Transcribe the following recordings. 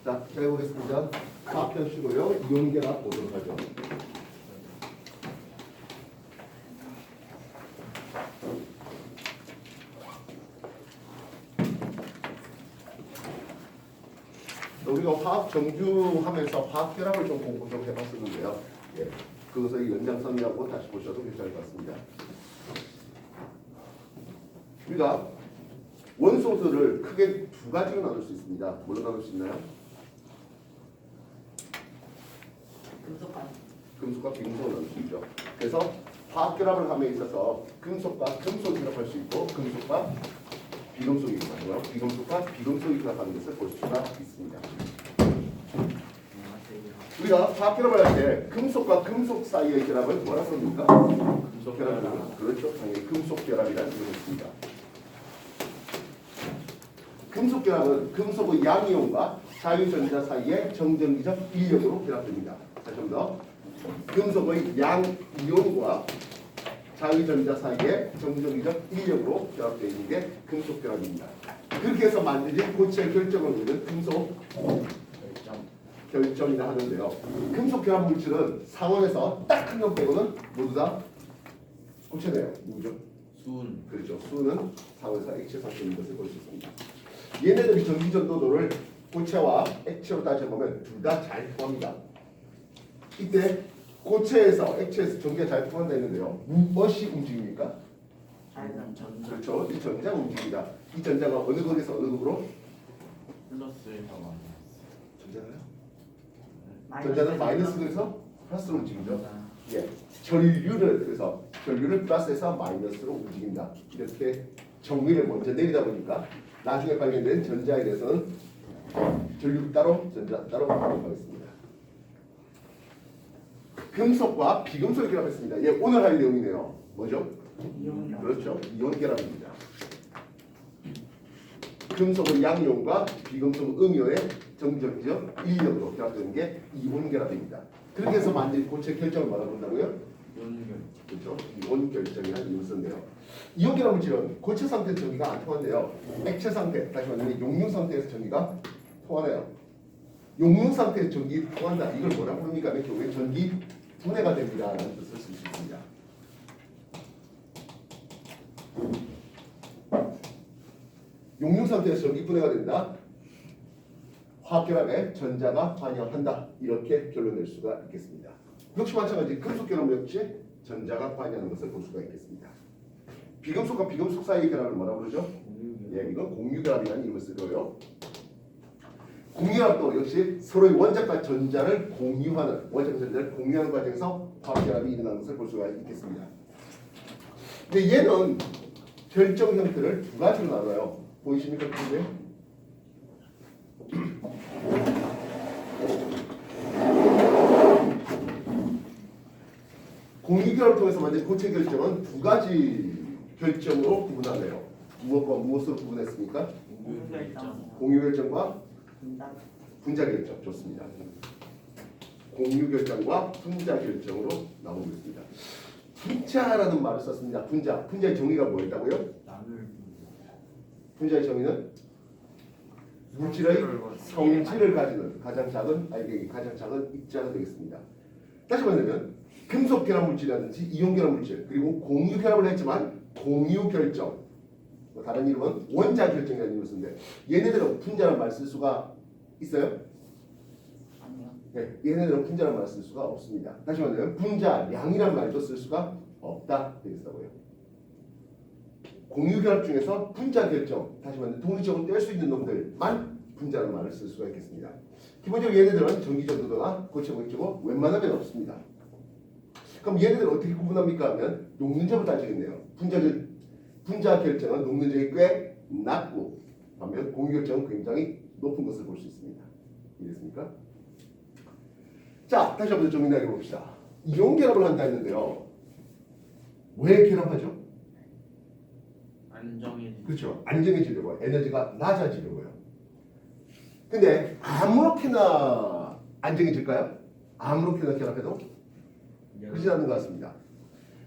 자, 잘 해보겠습니다. 화학 펴시고요. 이온결합 보도록 하죠. 우리가 화학 정주하면서 화학 결합을 좀 공부 좀 해봤었는데요. 예, 그것의 연장선이라고 다시 보셔도 괜찮을 것 같습니다. 우리가 원소들을 크게 두 가지로 나눌 수 있습니다. 뭘로 나눌 수 있나요? 금속과 비금속을 나눌 수 있죠. 그래서 화학 결합을 함에 있어서 금속과 금속이 결합할 수 있고 금속과 비금속이 결합하고요. 비금속과 비금속이 결합하는 것을 볼 수가 있습니다. 우리가 화학 결합을 할 때 금속과 금속 사이의 결합을 뭐라 씁니까? 금속 결합. 그렇죠. 당연히 금속 결합이라는 이름을 씁니다. 금속 결합은 금속의 양이온과 자유전자 사이의 정전기적 인력으로 결합됩니다. 다시 한 번 더. 금속의 양이온과 자유전자 사이의 정전기적 인력으로 결합되어 있는 게 금속 결합입니다. 그렇게 해서 만들어진 고체 결정을 우리는 금속 결정이라 하는데요. 금속 결합 물질은 상온에서 딱 한 명 빼고는 모두 다 고체네요. 누구죠? 수은. 그렇죠. 수은은 상온에서 액체 상태인 것을 볼 수 있습니다. 얘네들이 전기 전도도를 고체와 액체로 따져보면 둘 다 잘 통합니다. 이때 고체에서 액체에서 전기가 잘 통한다 했는데요. 무엇이 움직입니까? 전자. 그렇죠. 이 전자가 움직입니다. 이 전자가 어느 극에서 어느 극으로? 플러스에서 전자가요? 전자는 마이너스 극에서 플러스로 움직이죠. 예. 전류를 그래서 전류를 플러스에서 마이너스로 움직인다. 이렇게 정의를 먼저 내리다 보니까 나중에 발견된 전자에 대해서는 전류 따로 전자 따로 발견하겠습니다. 금속과 비금속이 결합했습니다. 예, 오늘 할 내용이네요. 뭐죠? 이온. 그렇죠. 이온 결합입니다. 금속의 양이온과 비금속 음이온의 정전기적 인력으로 결합되는 게 이온 결합입니다. 그렇게 해서 만든 고체 결정을 뭐라고 한다고요? 그렇죠. 이온 결정이라는 이름을 쓴대요. 이온 결합 물질은 고체 상태에서 전기가 안 통한대요. 액체 상태, 다시 말하면 용융 상태에서 전기가 통하네요. 용융 상태에서 전기 통한다. 이걸 뭐라고 부릅니까? 결국에 전기 분해가 됩니다. 라는 뜻을 쓸 수 있습니다. 용융 상태에서 전기 분해가 된다. 화학 결합에 전자가 관여한다. 이렇게 결론 낼 수가 있겠습니다. 역시 마찬가지 금속 결합 역시 전자가 관여하는 것을 볼 수가 있겠습니다. 비금속과 비금속 사이의 결합을 뭐라고 그러죠? 예, 이건 공유결합이라는 이름을 쓰고요. 공유결합도 역시 서로의 원자과 전자를 공유하는 과정에서 화학결합이 일어나는 것을 볼 수가 있겠습니다. 근데 얘는 결정 형태를 두 가지로 나눠요. 보이십니까? 근데 공유결합을 통해서 만든 고체 결정은 두 가지 결정으로 구분하네요. 무엇과 무엇으로 구분했습니까? 공유결정과 분자결정. 좋습니다. 공유결정과 분자결정으로 나오고 있습니다. 분자라는 말을 썼습니다. 분자의 정의가 뭐였다고요? 분자의 정의는 물질의 성질을 가지는 가장 작은 알갱이, 가장 작은 입자가 되겠습니다. 다시 말하면 금속 결합 물질이라든지 이온 결합 물질, 그리고 공유 결합을 했지만 공유 결정, 다른 이름은 원자 결정이라는 이름을 쓰는데 얘네들은 분자라는 말을 쓸 수가 있어요? 아니요. 네, 얘네들은 분자라는 말을 쓸 수가 없습니다. 다시 말하면 분자량이라는 말도 쓸 수가 없다 되겠다고요. 공유 결합 중에서 분자 결정, 다시 말하면 독립적으로 뗄 수 있는 놈들만 분자라는 말을 쓸 수가 있겠습니다. 기본적으로 얘네들은 전기 전도도가 고체고 있고 웬만하면 없습니다. 그럼 얘네들 어떻게 구분합니까 하면 녹는점을 따지겠네요. 분자 결정은 녹는점이 꽤 낮고 반면 공유 결정은 굉장히 높은 것을 볼 수 있습니다. 이해됐습니까? 자, 다시 한번 좀 이야기해 봅시다. 이온 결합을 한다 했는데요. 왜 결합하죠? 그렇죠. 안정해지려고요. 에너지가 낮아지려고요. 근데 아무렇게나 안정해질까요? 아무렇게나 결합해도? 그렇지 않는 것 같습니다.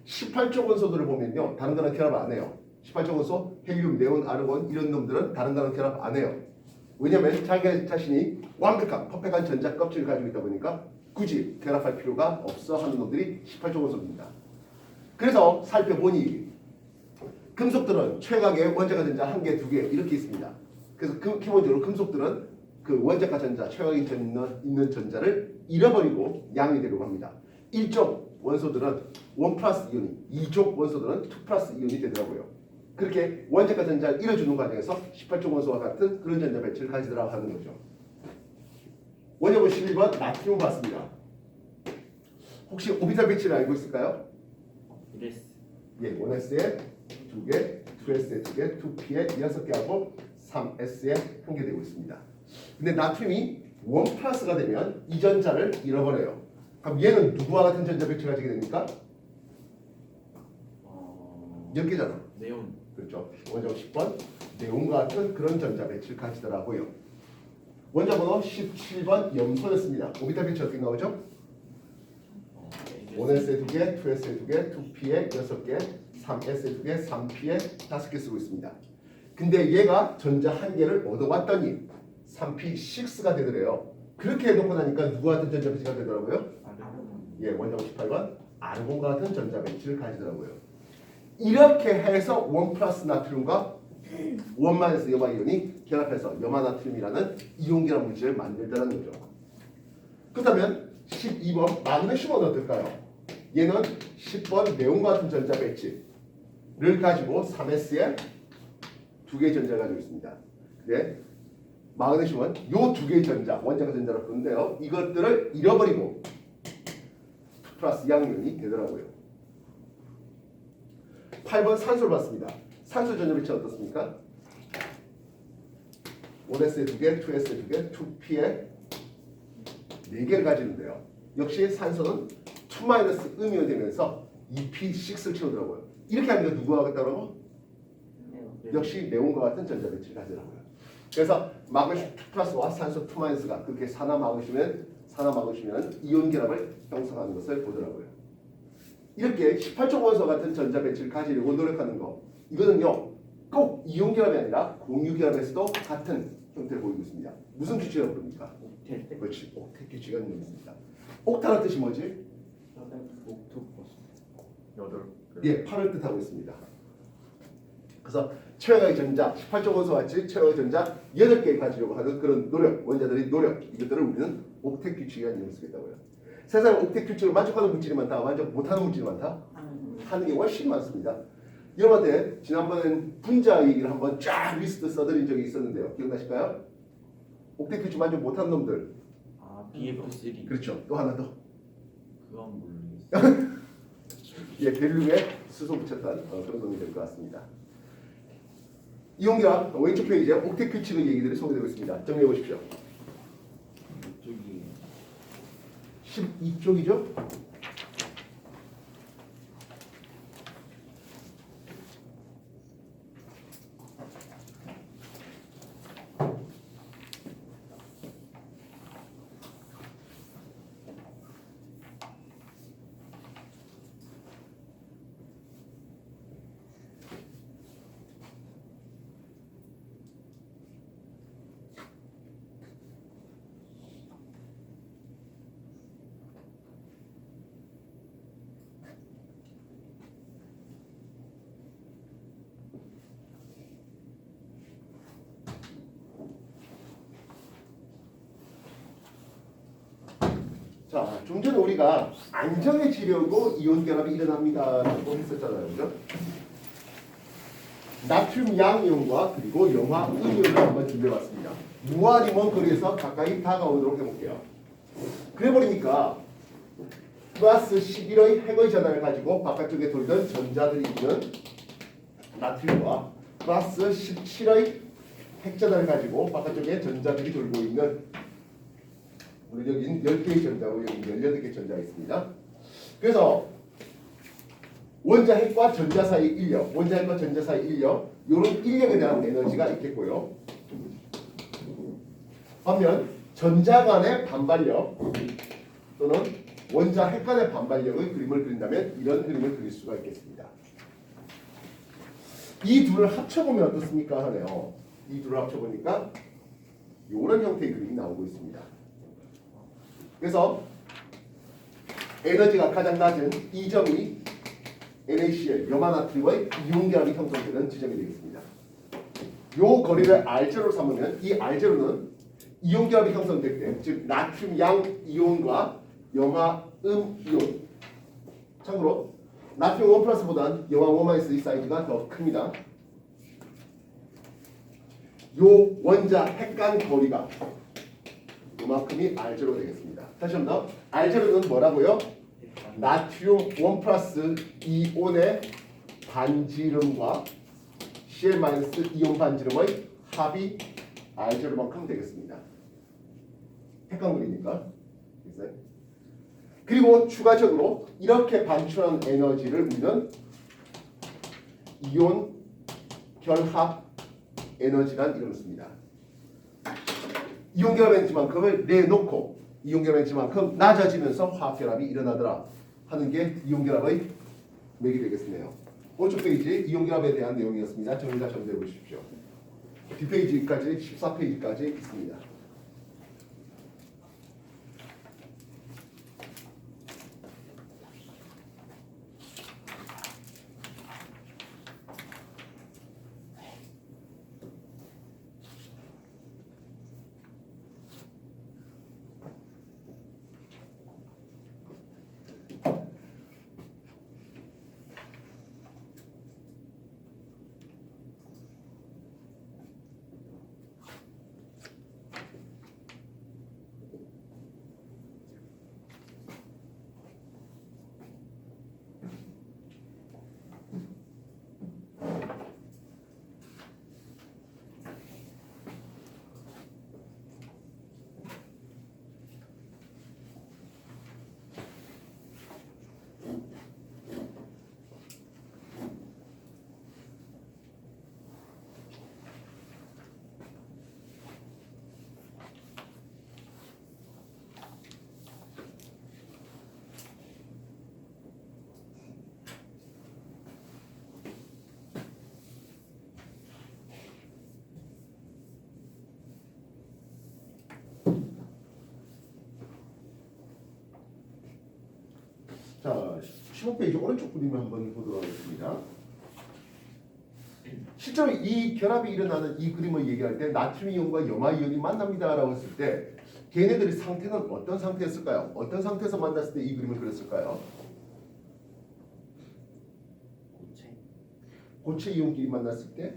18조 원소들을 보면요. 다른 거랑 결합 안 해요. 18종 원소 헬륨, 네온, 아르곤 이런 놈들은 다른 거랑 결합 안 해요. 왜냐면 자기 자신이 완벽한 퍼펙트한 전자 껍질을 가지고 있다 보니까 굳이 결합할 필요가 없어 하는 놈들이 18종 원소입니다. 그래서 살펴보니 금속들은 최각의 원자가 전자 1개, 2개 이렇게 있습니다. 그래서 기본적으로 금속들은 그 원자가 전자, 최각이 있는 전자를 잃어버리고 양이 되려고 합니다. 1종 원소들은 1 플러스 이온이, 2종 원소들은 2 플러스 이온이 되더라고요. 그렇게 원자가 전자를 잃어주는 과정에서 18종 원소와 같은 그런 전자 배치를 가지더라고 하는 거죠. 원자번 12번 나트륨 봤습니다. 혹시 오비탈 배치를 알고 있을까요? 이랬어. 예, 1s에 2개, 2s에 2개, 2p에 6개 하고 3s에 1개 되고 있습니다. 근데 나트륨이 1 플러스가 되면 이 전자를 잃어버려요. 그럼 얘는 누구와 같은 전자 배치를 가지게 됩니까? 10개잖아. 네온. 그렇죠. 원자번호 10번 네온과 같은 그런 전자 배치를 가지더라고요. 원자번호 17번 염소였습니다. 오비탈 배치 어떻게 나오죠? 1s에 2개, 2s에 2개, 2p에 6개, 3s에 2개, 3p에 5개 쓰고 있습니다. 근데 얘가 전자 1개를 얻어왔더니 3p6가 되더래요. 그렇게 해놓고 나니까 누구와 같은 전자 배치가 되더라고요? 예, 원자번호 18번 아르곤과 같은 전자 배치를 가지더라고요. 이렇게 해서 1 플러스 나트륨과 1 마이너스 염화 이온이 결합해서 염화 나트륨이라는 이온 결합 물질을 만들더라는 거죠. 그렇다면 12번 마그네슘은 어떨까요? 얘는 10번 네온과 같은 전자 배치를 가지고 3s에 2개의 전자를 가지고 있습니다. 근데 마그네슘은 이 2개의 전자, 원자가 전자로 부르는데요. 이것들을 잃어버리고 2 플러스 양이온이 되더라고요. 8번 산소를 봤습니다. 산소 전자 배치 어떻습니까? 1s에 2개, 2s에 2개, 2p에 4개를 가지는데요. 역시 산소는 2 마이너스 음이온이 되면서 2p6를 채우더라고요. 이렇게 하니까 누구와 같다고? 역시 네온과 같은 전자 배치를 가지더라고요. 그래서 마그네슘 2 플러스와 산소 2 마이너스가 그렇게 산화 마그네슘은 이온 결합을 형성하는 것을 보더라고요. 이렇게 18종 원소 같은 전자 배치를 가지려고 노력하는 거, 이거는요 꼭 이온 결합이 아니라 공유 결합에서도 같은 형태를 보이고 있습니다. 무슨 규칙이라고 부릅니까? 그렇지, 옥텟 규칙이라는 게 있습니다. 옥타는 뜻이 뭐지? 예, 8을 뜻하고 있습니다. 그래서 최각의 전자, 18종 원소 같이 최각의 전자 8개 가지려고 하는 그런 노력, 원자들의 노력, 이것들을 우리는 옥텟 규칙이라는 이름을 쓰겠다고요. 세상에 옥텟 규칙을 만족하는 물질이 많다, 만족 못하는 물질이 많다? 하는 게 훨씬 많습니다. 여러분한테 지난번엔 분자 얘기를 한번 쫙 리스트 써드린 적이 있었는데요. 기억나실까요? 옥텟 규칙 만족 못하는 놈들. BF3. 그렇죠. 또 하나 더. 그건 모르겠어. 예, 벨륨에 수소 붙였던 그런 놈이 될 것 같습니다. 이온결합 왼쪽 페이지에 옥텟 규칙의 얘기들이 소개되고 있습니다. 정리해 보십시오. 이쪽이 12쪽이죠? 자, 좀 전에 우리가 안정해지려고 이온 결합이 일어납니다 라고 했었잖아요. 그죠? 나트륨 양이온과 그리고 염화 음이온을 한번 준비해봤습니다. 무한 이온 거리에서 가까이 다가오도록 해볼게요. 그래버리니까 플러스 11의 핵의 전하를 가지고 바깥쪽에 돌던 전자들이 있는 나트륨과 플러스 17의 핵전하를 가지고 바깥쪽에 전자들이 돌고 있는 우리 여기는 10개의 전자고 여기 18개의 전자가 있습니다. 그래서 원자 핵과 전자 사이 인력, 원자 핵과 전자 사이 인력, 이런 인력에 대한 에너지가 있겠고요. 반면 전자 간의 반발력 또는 원자 핵 간의 반발력의 그림을 그린다면 이런 그림을 그릴 수가 있겠습니다. 이 둘을 합쳐보면 어떻습니까? 하네요. 이 둘을 합쳐보니까 이런 형태의 그림이 나오고 있습니다. 그래서 에너지가 가장 낮은 이 점이 NaCl, 염화나트륨의 이온결합이 형성되는 지점이 되겠습니다. 요 거리를 R0로 삼으면 이 R0는 이온결합이 형성될 때, 즉 나트륨 양 이온과 염화음 이온. 참고로 나트륨 1 플러스보다는 염화 1 마이너스의 사이즈가 더 큽니다. 요 원자 핵간 거리가 요만큼이 R0 되겠습니다. 다시 한번 더. R0는 뭐라고요? 나트륨 1 플러스 이온의 반지름과 Cl 마이너스 이온 반지름의 합이 R0만큼 되겠습니다. 핵광물이니까. 그리고 추가적으로 이렇게 방출한 에너지를 우리는 이온 결합 에너지란 이름을 씁니다. 이온 결합 에너지만큼을 내놓고 이온 결합 에너지만큼 낮아지면서 화학 결합이 일어나더라 하는 게 이온 결합의 맥이 되겠네요. 오른쪽 페이지 이온 결합에 대한 내용이었습니다. 정리 다시 한번 해보십시오. 뒷페이지까지 14페이지까지 있습니다. 자, 15페이지 오른쪽 그림을 한번 보도록 하겠습니다. 실제로 이 결합이 일어나는 이 그림을 얘기할 때 나트륨 이온과 염화 이온이 만납니다라고 했을 때 걔네들의 상태는 어떤 상태였을까요? 어떤 상태에서 만났을 때 이 그림을 그렸을까요? 고체. 고체 이온끼리 만났을 때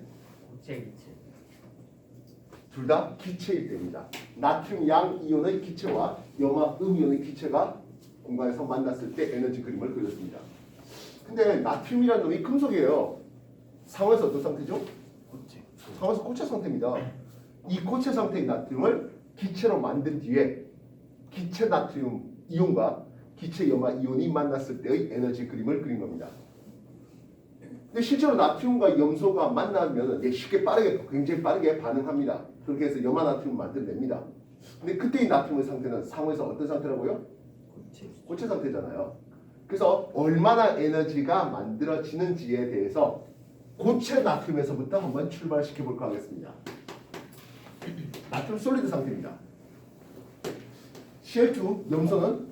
고체 기체. 둘 다 기체일 때입니다. 나트륨 양 이온의 기체와 염화 음 이온의 기체가 공간에서 만났을 때 에너지 그림을 그렸습니다. 근데 나트륨이라는 놈이 금속이에요. 상황에서 어떤 상태죠? 고체. 상황에서 고체 상태입니다. 이 고체 상태의 나트륨을 기체로 만든 뒤에 기체 나트륨 이온과 기체 염화 이온이 만났을 때의 에너지 그림을 그린 겁니다. 근데 실제로 나트륨과 염소가 만나면 쉽게 빠르게 굉장히 빠르게 반응합니다. 그렇게 해서 염화 나트륨을 만들어냅니다. 근데 그때의 나트륨의 상태는 상황에서 어떤 상태라고요? 고체. 고체 상태잖아요. 그래서 얼마나 에너지가 만들어지는지에 대해서 고체 나트륨에서부터 한번 출발시켜 볼까 하겠습니다. 나트륨 솔리드 상태입니다. Cl2 염소는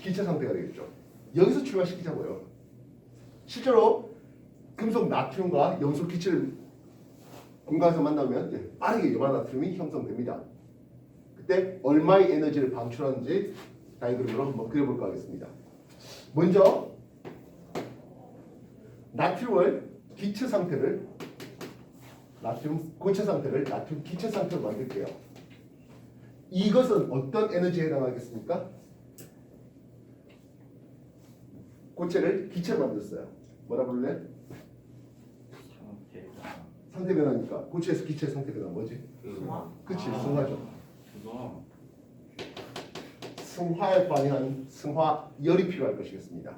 기체 상태가 되겠죠. 여기서 출발시키자고요. 실제로 금속 나트륨과 염소 기체를 공간에서 만나면 빠르게 염화 나트륨이 형성됩니다. 그때 얼마의 에너지를 방출하는지 다이그램으로 한번 그려볼까 하겠습니다. 먼저 나트륨을 기체 상태를 나트륨 고체 상태를 나트륨 기체 상태로 만들게요. 이것은 어떤 에너지에 해당하겠습니까? 고체를 기체로 만들었어요. 뭐라 부를래? 상태가. 상태 변화니까 고체에서 기체 상태 변화 뭐지? 승화? 그치, 승화죠. 그거. 승화에 관여한 승화 열이 필요할 것이겠습니다.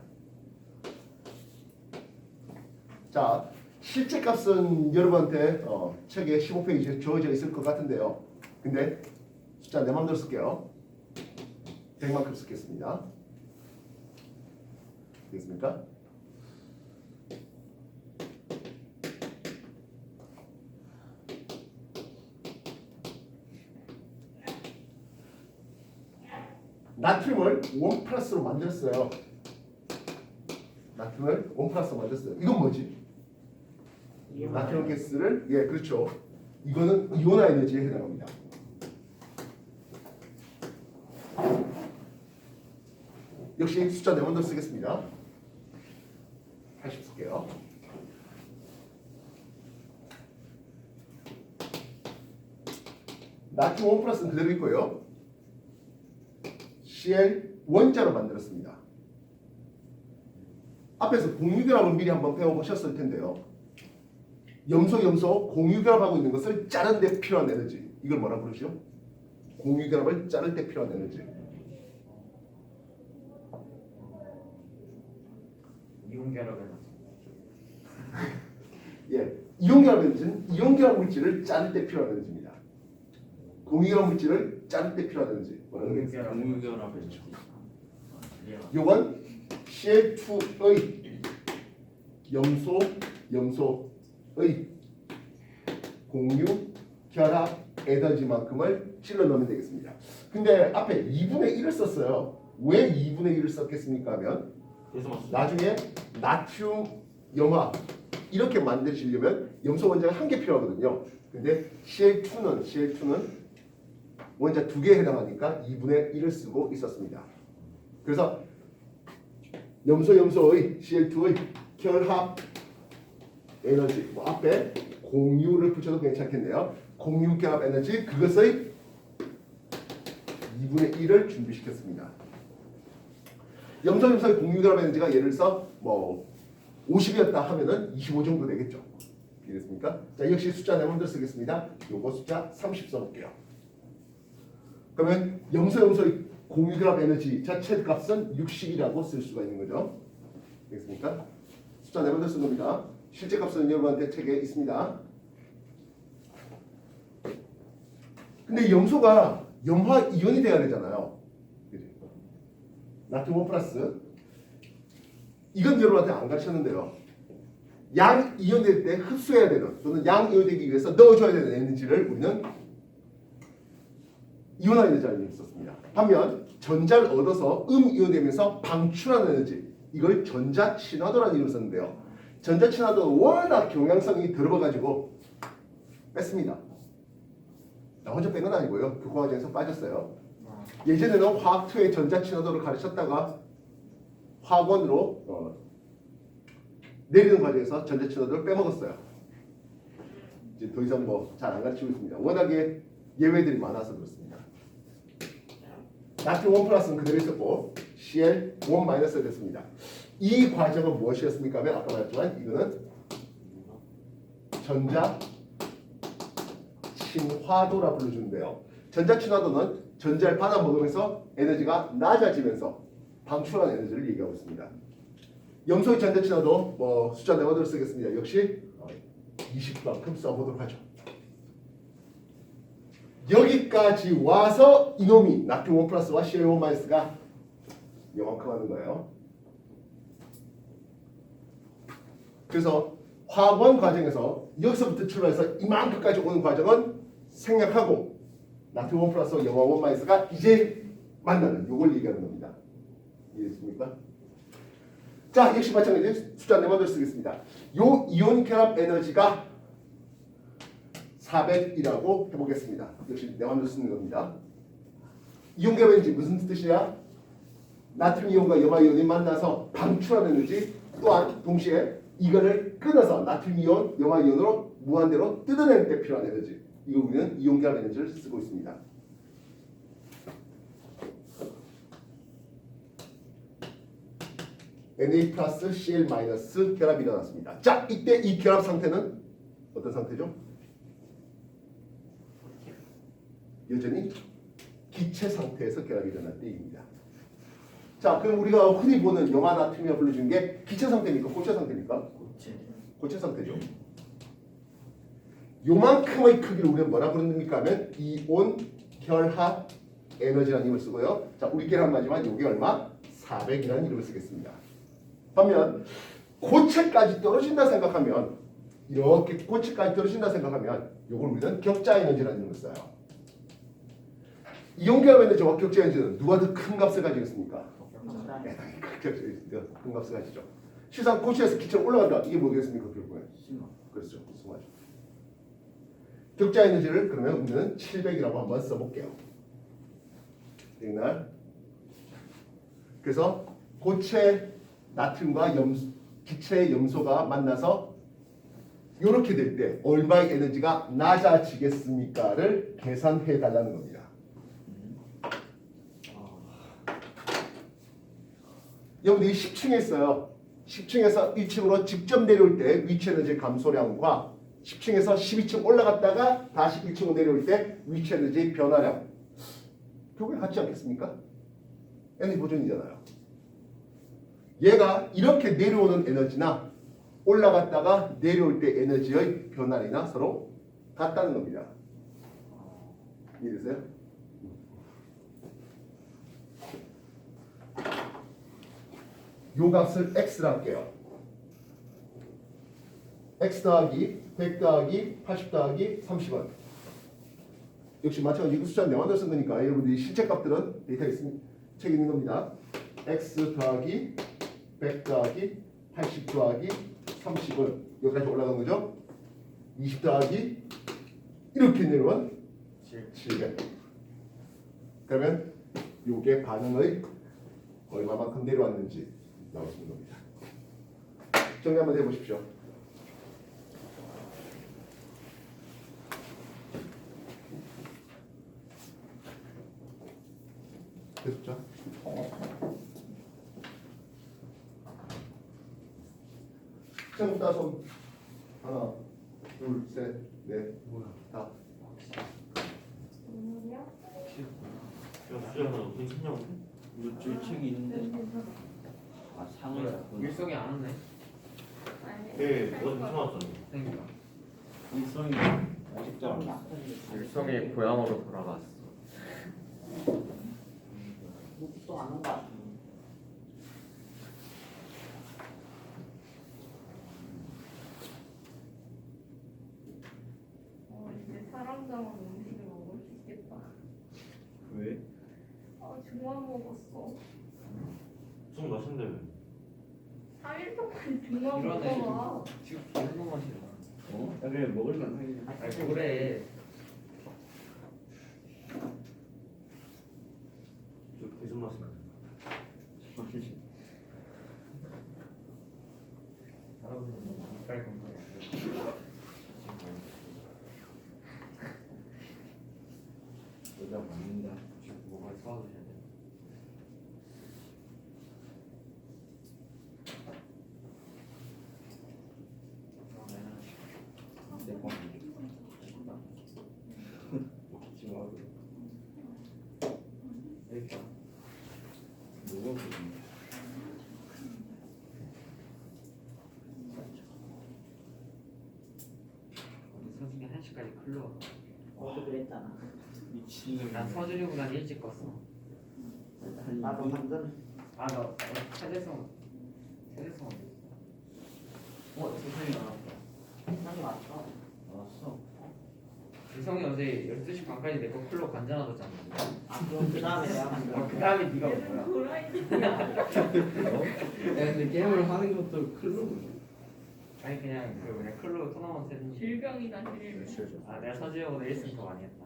자, 실제 값은 여러분한테 책에 15페이지에 주어져 있을 것 같은데요. 근데 숫자 내 맘대로 쓸게요. 100만큼 쓰겠습니다. 되겠습니까? 나트륨을 1 플러스로 만들었어요. 나트륨을 1 플러스로 만들었어요. 이건 뭐지? 나트륨 가스를 예 그렇죠. 이거는 이온화 에너지에 해당합니다. 역시 숫자 4번 더 쓰겠습니다. 다시 쓸게요. 나트륨 1 플러스는 그대로 있고요. Cl 원자로 만들었습니다. 앞에서 공유결합을 미리 한번 배워보셨을 텐데요. 염소 공유결합하고 있는 것을 자른 데 필요한 에너지, 이걸 뭐라 부르죠? 공유결합을 자를 때 필요한 에너지. 이온결합 예, 이온결합 에너지는 이온결합 물질을 자를 때 필요한 에너지입니다. 공유결합 물질을 자를 때 필요한 에너지. 뭐라는 게 있어요? 공유결합 에너지. 요건 Cl2의 염소의 공유 결합 에너지만큼을 찔러 넣으면 되겠습니다. 근데 앞에 2분의 1을 썼어요. 왜 2분의 1을 썼겠습니까? 하면 나중에 나트륨 염화 이렇게 만드시려면 염소 원자가 1개 필요하거든요. 근데 Cl2는 원자 2개에 해당하니까 2분의 1을 쓰고 있었습니다. 그래서 염소의 Cl2의 결합 에너지, 뭐 앞에 공유를 붙여도 괜찮겠네요. 공유 결합 에너지, 그것의 2분의 1을 준비시켰습니다. 염소의 공유 결합 에너지가 예를 들어서 뭐 50이었다 하면은 25 정도 되겠죠. 이해됐습니까? 자, 역시 숫자 4번 쓰겠습니다. 요거 숫자 30 써볼게요. 그러면 염소의 공유 결합 에너지 자체 값은 60이라고 쓸 수가 있는 거죠. 되겠습니까? 숫자 4번 쓴 겁니다. 실제 값은 여러분한테 책에 있습니다. 근데 염소가 염화 이온이 돼야 되잖아요. 나트륨 1 플러스. 이건 여러분한테 안 가르쳤는데요. 양 이온될 때 흡수해야 되는 또는 양 이온되기 위해서 넣어줘야 되는 에너지를 우리는 이온화 에너지라는 얘기를 썼습니다. 반면 전자를 얻어서 이온되면서 방출하는 에너지, 이걸 전자 친화도라는 이름을 썼는데요. 전자 친화도는 워낙 경향성이 더러워가지고 뺐습니다. 나 혼자 뺀 건 아니고요. 교과 과정에서 빠졌어요. 예전에는 화학2의 전자 친화도를 가르쳤다가 화학원으로 내리는 과정에서 전자 친화도를 빼먹었어요. 이제 더 이상 뭐 잘 안 가르치고 있습니다. 워낙에 예외들이 많아서 그렇습니다. 나트륨 1 플러스는 그대로 있었고 Cl 1 마이너스가 됐습니다. 이 과정은 무엇이었습니까? 하면 아까 말했지만 이거는 전자 친화도라 불러주는데요. 전자 친화도는 전자를 받아 먹으면서 에너지가 낮아지면서 방출하는 에너지를 얘기하고 있습니다. 염소의 전자 친화도 뭐 숫자 4번으로 쓰겠습니다. 역시 20만큼 써보도록 하죠. 여기까지 와서 이놈이 나트륨 1 플러스와 Cl 1 마이너스가 요만큼 하는 거예요. 그래서 화학원 과정에서 여기서부터 출발해서 이만큼까지 오는 과정은 생략하고 나트륨 1 플러스와 염화 1 마이너스가 이제 만나는 요걸 얘기하는 겁니다. 이해됐습니까? 자, 역시 마찬가지 숫자 4번을 쓰겠습니다. 요 이온 결합 에너지가 400이라고 해보겠습니다. 역시 4번을 쓰는 겁니다. 이온 결합 에너지 무슨 뜻이야? 나트륨 이온과 염화 이온이 만나서 방출하는 에너지, 또한 동시에 이거를 끊어서 나트륨 이온, 염화 이온으로 무한대로 뜯어낼 때 필요한 에너지, 이거 우리는 이온 결합 에너지를 쓰고 있습니다. Na 플러스 Cl 마이너스 결합이 일어났습니다. 자, 이때 이 결합 상태는 어떤 상태죠? 여전히 기체 상태에서 결합이 일어날 때입니다. 자, 그럼 우리가 흔히 보는 염화 나트륨이라 불러주는 게 기체 상태입니까? 고체 상태입니까? 고체 상태죠. 요만큼의 크기를 우리는 뭐라 부릅니까? 하면 이온 결합 에너지라는 이름을 쓰고요. 자, 우리끼리 한 마디만 요게 얼마? 400이라는 이름을 쓰겠습니다. 반면 고체까지 떨어진다 생각하면, 이렇게 고체까지 떨어진다 생각하면 요걸 우리는 격자 에너지라는 이름을 써요. 이온결합 에너지와 격자 에너지는 누가 더 큰 값을 가지고 있습니까? 큰 값을 가지죠. 실상 고체에서 기체로 올라간다. 이게 뭐겠습니까? 결국에 그렇죠. 승화죠. 격자 에너지를 그러면 우리는 700이라고 한번 써볼게요. 옛날. 그래서 고체 나트륨과 기체의 염소가 만나서 이렇게 될 때 얼마의 에너지가 낮아지겠습니까를 계산해 달라는 겁니다. 여러분들이 10층에 있어요. 10층에서 1층으로 직접 내려올 때 위치 에너지 감소량과 10층에서 12층 올라갔다가 다시 1층으로 내려올 때 위치 에너지 변화량 결국에 같지 않겠습니까? 에너지 보존이잖아요. 얘가 이렇게 내려오는 에너지나 올라갔다가 내려올 때 에너지의 변화량이나 서로 같다는 겁니다. 이해되세요? 요 값을 x라 할게요. x 더하기 100 더하기 80 더하기 30원. 역시 마찬가지 이거 숫자 명확히 쓴 거니까 여러분들이 실제 값들은 데이터에 책에 있는 겁니다. x 더하기 100 더하기 80 더하기 30은 여기까지 올라간 거죠. 20 더하기 이렇게 내려온 700. 그러면 요게 반응의 얼마만큼 내려왔는지 나올 수 있는 겁니다. 정리 한번 해보십시오. 됐죠? 자, 따서 하나, 둘, 셋, 넷, 다. 줄 책이 있는데 아 상을 일성이 안 왔네. 네, 어디 무서웠어? 생기가. 일성이 아직도 안 왔어. 일성이 고향으로 돌아갔어. 또안 온 거 같아. 이제 사람장은 음식을 먹을 수 있겠다. 왜? 아, 중화 먹었어. 술 마신다며. 3일 동안 중화 이러네. 먹어봐. 지금 계속 너무 마시네. 어? 그래 먹을 건 하긴 해. 아니 그래. 저 계속 마신다. 여러분 이빨 건강해. 여자 맞는다. 지금 목을 쏘아주셔야 돼. 그러면은 내거 먹지 마. 여기다. 누가 우리 서준이 1시까지 클로. 어제 그랬잖아. 미친놈. 난 서준이보다 일찍 껐어. 나도 방금 아너 최대성 세상이 나왔다. 생각이 왔어. 나왔어. 지성이 어제 12시 반까지 내 거 클로 관전하셨잖아. 아 그럼 그 다음에 내가 방금. 그 다음에 네가 온 얘는 거야. 도라이야. 야 근데 게임을 하는 것도 클럽. 아니 그냥 그 뭐냐 클로 토너먼트 했는데. 질병이다 질병. 아 내가 서준이보다 1승 더 많이 했다.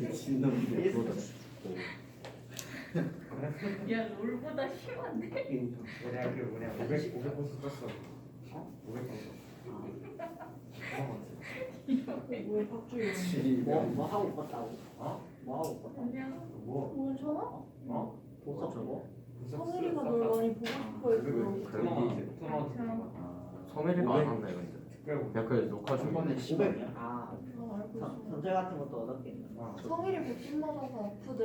미친놈이네. 그거다. 야 롤보다 심한데? 내가 그 뭐냐 500% 썼어. 어? 500% 토너먼트. 왜 갑자기 뭐 하고 껐다고? 어? 뭐 하고 껐다고? 그냥 뭐? 오늘 전화? 어? 보석 저거? 성일이가 널 많이 보고 싶어 했어. 토너먼트. 성일이가 안 한다 이건데. 특별 야 그 녹화 한 중에. 번에 10원이야. 아 아, 알고 있어. 전제 같은 것도 얻었겠네. 성일이 백신 맞아서 아프대.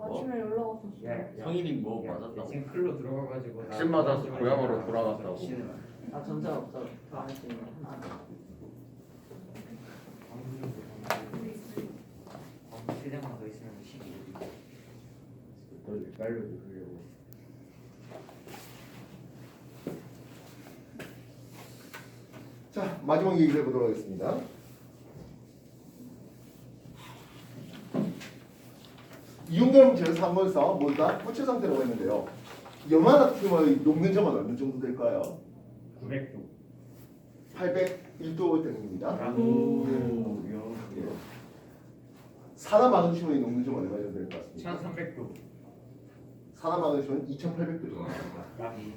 아침에 연락 왔었어. 야, 성일이 뭐 야, 맞았다고? 지금 클로 들어가가지고 나 백신 맞아서 고향으로 돌아갔다고. 신을. 나 전제 없어. 더할 수 있는 게 하나. 세장만 더 있으면 12. 널 날려도 그려고. 자, 마지막 얘기를 해보도록 하겠습니다. 이온결합 문제를 삼으면서 뭔가 고체 상태라고 했는데요. 염화나트륨의 녹는 점은 어느 정도 될까요? 900도. 801도 됩니다. 오. 산화마그네슘의 녹는 점 얼마 정도 될 것 같습니다. 1300도. 산화마그네슘은 2800도 정도 됩니다. 라비.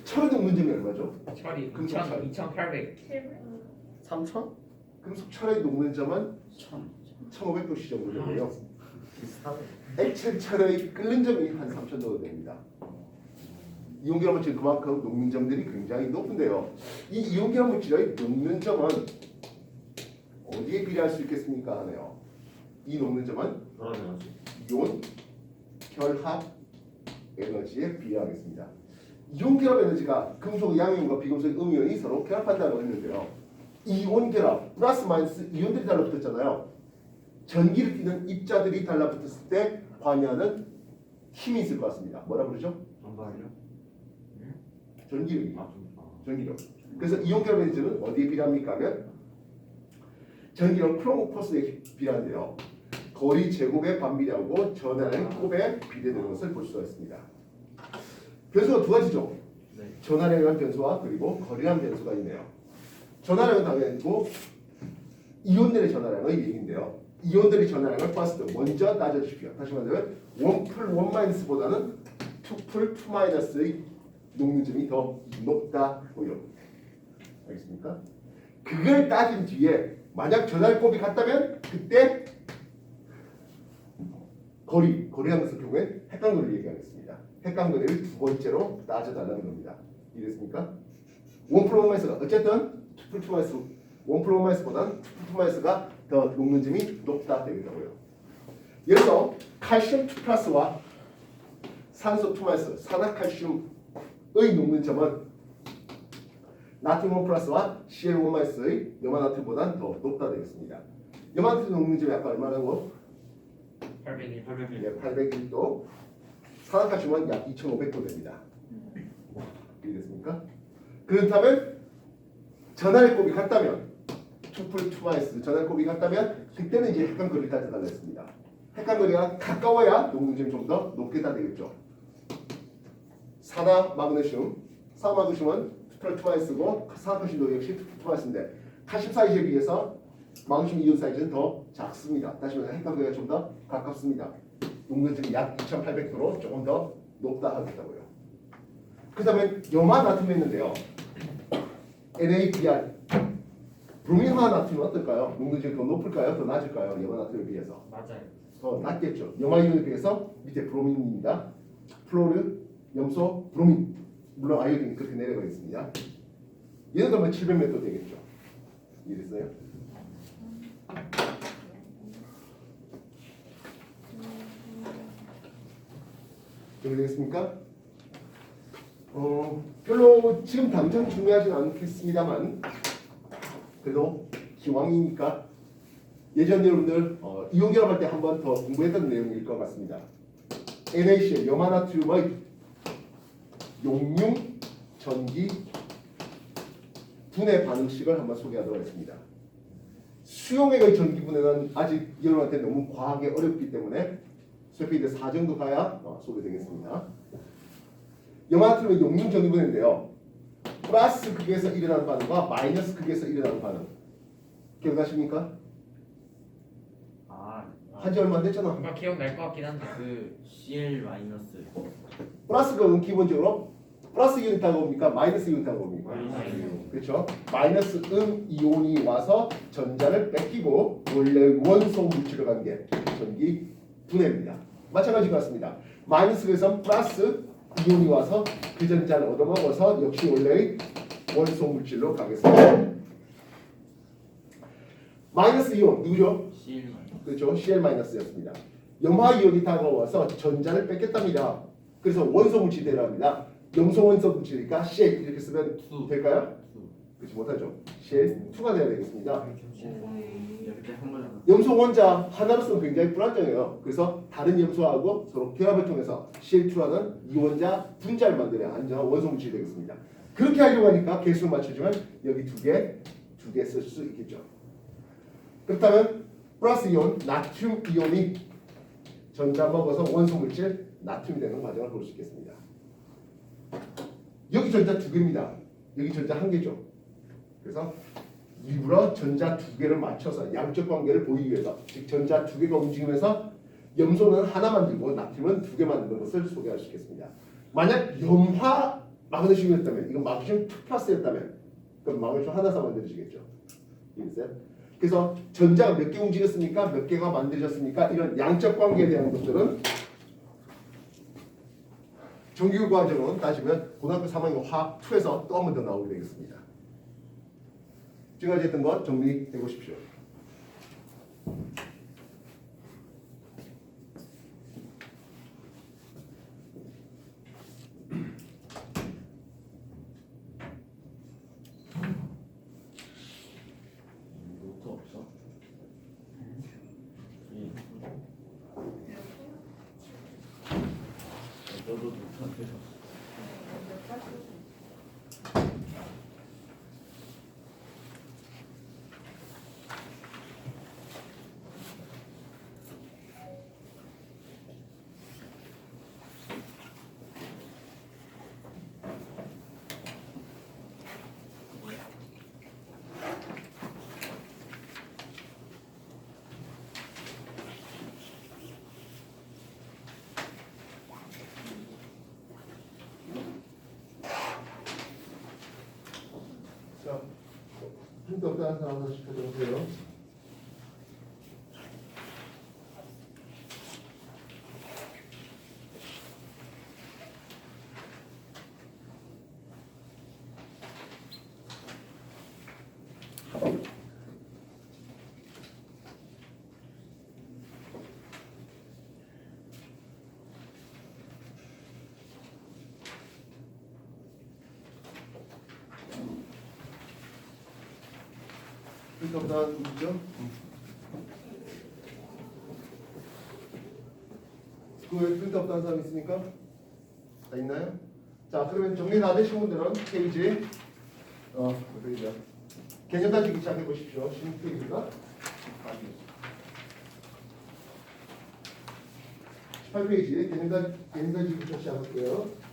철의 녹는 점이 얼마죠? 철이 금속 철. 2800. 3천? 금속 철의 녹는 점은 1500도씨 정도 되고요. 액체 철의 끓는 점이 한 3000 정도 됩니다. 이온결합 물질 그만큼 녹는 점들이 굉장히 높은데요. 이 이온결합 물질의 녹는 점은 어디에 비례할 수 있겠습니까? 하네요. 이 녹는 점은 그러면 이온 결합 에너지에 비례하겠습니다. 이온 결합 에너지가 금속 양이온과 비금속 음이온이 서로 결합한다고 했는데요. 이온 결합 플러스 마이너스 이온들이 달라붙었잖아요. 전기를 띠는 입자들이 달라붙었을 때 관여하는 힘이 있을 것 같습니다. 뭐라 그러죠? 전발이요? 전기력입니다. 아. 전기력. 그래서 이온 결합 에너지는 어디에 비례합니까? 하면 전기력 크로모포스에 비례하는데요. 거리 제곱에 반비례하고 전하는 곱에 비례되는 것을 볼 수가 있습니다. 변수가 두 가지죠. 네. 전하량에 대한 변수와 그리고 거리라는 변수가 있네요. 전하량은 당연히고 이온들의 전하량의 얘기인데요. 이온들의 전하량을 봤을 때 먼저 따져주십시오. 다시 말하면 1+1-보다는 2+2-의 녹는 점이 더 높다고요. 알겠습니까? 그걸 따진 뒤에 만약 전하량곱이 같다면 그때 거리라는 것의 경우에 핵관거리를 얘기하겠습니다. 핵관거리를 두 번째로 따져달라는 겁니다. 이해됐습니까? 1+1-가 어쨌든 2+2-, 1+1-보다는 2+2-가 더 녹는 점이 높다 되겠다고요. 예를 들어 칼슘 2+와 산소 2-, 산화칼슘의 녹는 점은 나트륨 1+와 CL1-의 염화나트륨보다는 더 높다 되겠습니다. 염화나트륨 녹는 점이 아까 얼마라고? 800일. 801도, 산화칼슘은 약 2500도 됩니다. 이해됐습니까? 그렇다면 전하량곱이 같다면 2+2-, 전하량곱이 같다면 그때는 이제 핵관거리를 따져달라 했습니다. 핵관거리가 가까워야 녹는점이 좀 더 높게 따되겠죠. 산화마그네슘은 2+2-고 산화칼슘도 역시 2+2-인데 칼슘 사이즈에 비해서 마그네슘 이온 사이즈는 더 작습니다. 다시 말해서 핵관거리가 좀 더 가깝습니다. 녹는점이 약 2800도로 조금 더 높다 하겠다고요. 그다음에 염화나트륨이 있는데요. NaBr 브로민화나트륨은 어떨까요? 녹는점이 더 높을까요? 더 낮을까요? 염화나트륨에 비해서 맞아요. 더 낮겠죠. 염화이온에 비해서 밑에 브로민입니다. 플로르, 염소, 브로민. 물론 아이오딘이 그렇게 내려가 있습니다. 얘는 그러면 700몇 되겠죠. 이해됐어요? 정리되겠습니까? 별로 지금 당장 중요하진 않겠습니다만 그래도 기왕이니까 예전 여러분들 이온 결합할 때 한 번 더 공부했던 내용일 것 같습니다. NaCl 염화나트륨의 용융 전기 분해 반응식을 한번 소개하도록 하겠습니다. 수용액의 전기 분해는 아직 여러분한테 너무 과하게 어렵기 때문에 수업이 4 정도 가야 소개되겠습니다. 염화나트륨의 용융 전기 분해인데요. 플러스 극에서 일어나는 반응과 마이너스 극에서 일어나는 반응 기억나십니까? 한지 얼마 안 됐잖아. 뭔가 기억날 것 같긴 한데. 그 CL 마이너스. 플러스 극은 기본적으로 플러스 이온이 타고 옵니까? 마이너스 이온이 타고 옵니까? 그렇죠? 마이너스 이온이 와서 전자를 뺏기고 원래 원소 물질로 간 게 전기 분해입니다. 마찬가지 같습니다. 마이너스에서 플러스 이온이 와서 그 전자를 얻어먹어서 역시 원래의 원소 물질로 가겠습니다. 마이너스 이온 누구죠? CL 마이너스. 그렇죠. CL-였습니다. 염화이온이 다가와서 전자를 뺏겠답니다. 그래서 원소 물질이 되랍니다. 염소 원소 물질이니까 CL 이렇게 쓰면 될까요? 그렇지 못하죠. CL2가 돼야 되겠습니다. 이렇게 한 번에. 염소 원자 하나로서는 굉장히 불안정해요. 그래서 다른 염소하고 서로 결합을 통해서 CL2라는 이원자 분자를 만들어야 안정한 원소 물질이 되겠습니다. 그렇게 하려고 하니까 개수를 맞춰주면 여기 두 개 쓸 수 있겠죠. 그렇다면 플러스 이온 나트륨 이온이 전자 먹어서 원소 물질 나트륨이 되는 과정을 볼 수 있겠습니다. 여기 전자 2개입니다. 여기 전자 1개죠. 그래서 일부러 전자 2개를 맞춰서 양적 관계를 보이기 위해서, 즉 전자 2개가 움직이면서 염소는 하나 만들고 나트륨은 2개 만드는 것을 소개할 수 있겠습니다. 만약 염화 마그네슘이었다면, 이건 마그네슘 2 플러스였다면, 그럼 마그네슘 하나서 만들어지겠죠. 이해됐어요? 그래서 전자가 몇 개 움직였습니까? 몇 개가 만들어졌습니까? 이런 양적 관계에 대한 것들은 정규 과정은 따지면 고등학교 3학년 화학 2에서 또 한 번 더 나오게 되겠습니다. 지금까지 했던 것 정리해 보십시오. 노트 없어? 너도 노트 안 되셨어. 자, 힌트 없다는 사람 하나씩 가져오세요. 힌트 없다는 누구죠? 그에 힌트 없다는 사람 있습니까? 다 있나요? 자, 그러면 정리 다 되신 분들은 페이지 몇 페이지야? 개념 따지기 시작해 보십시오. 16페이지가 18페이지 개념 따지기부터 시작할게요.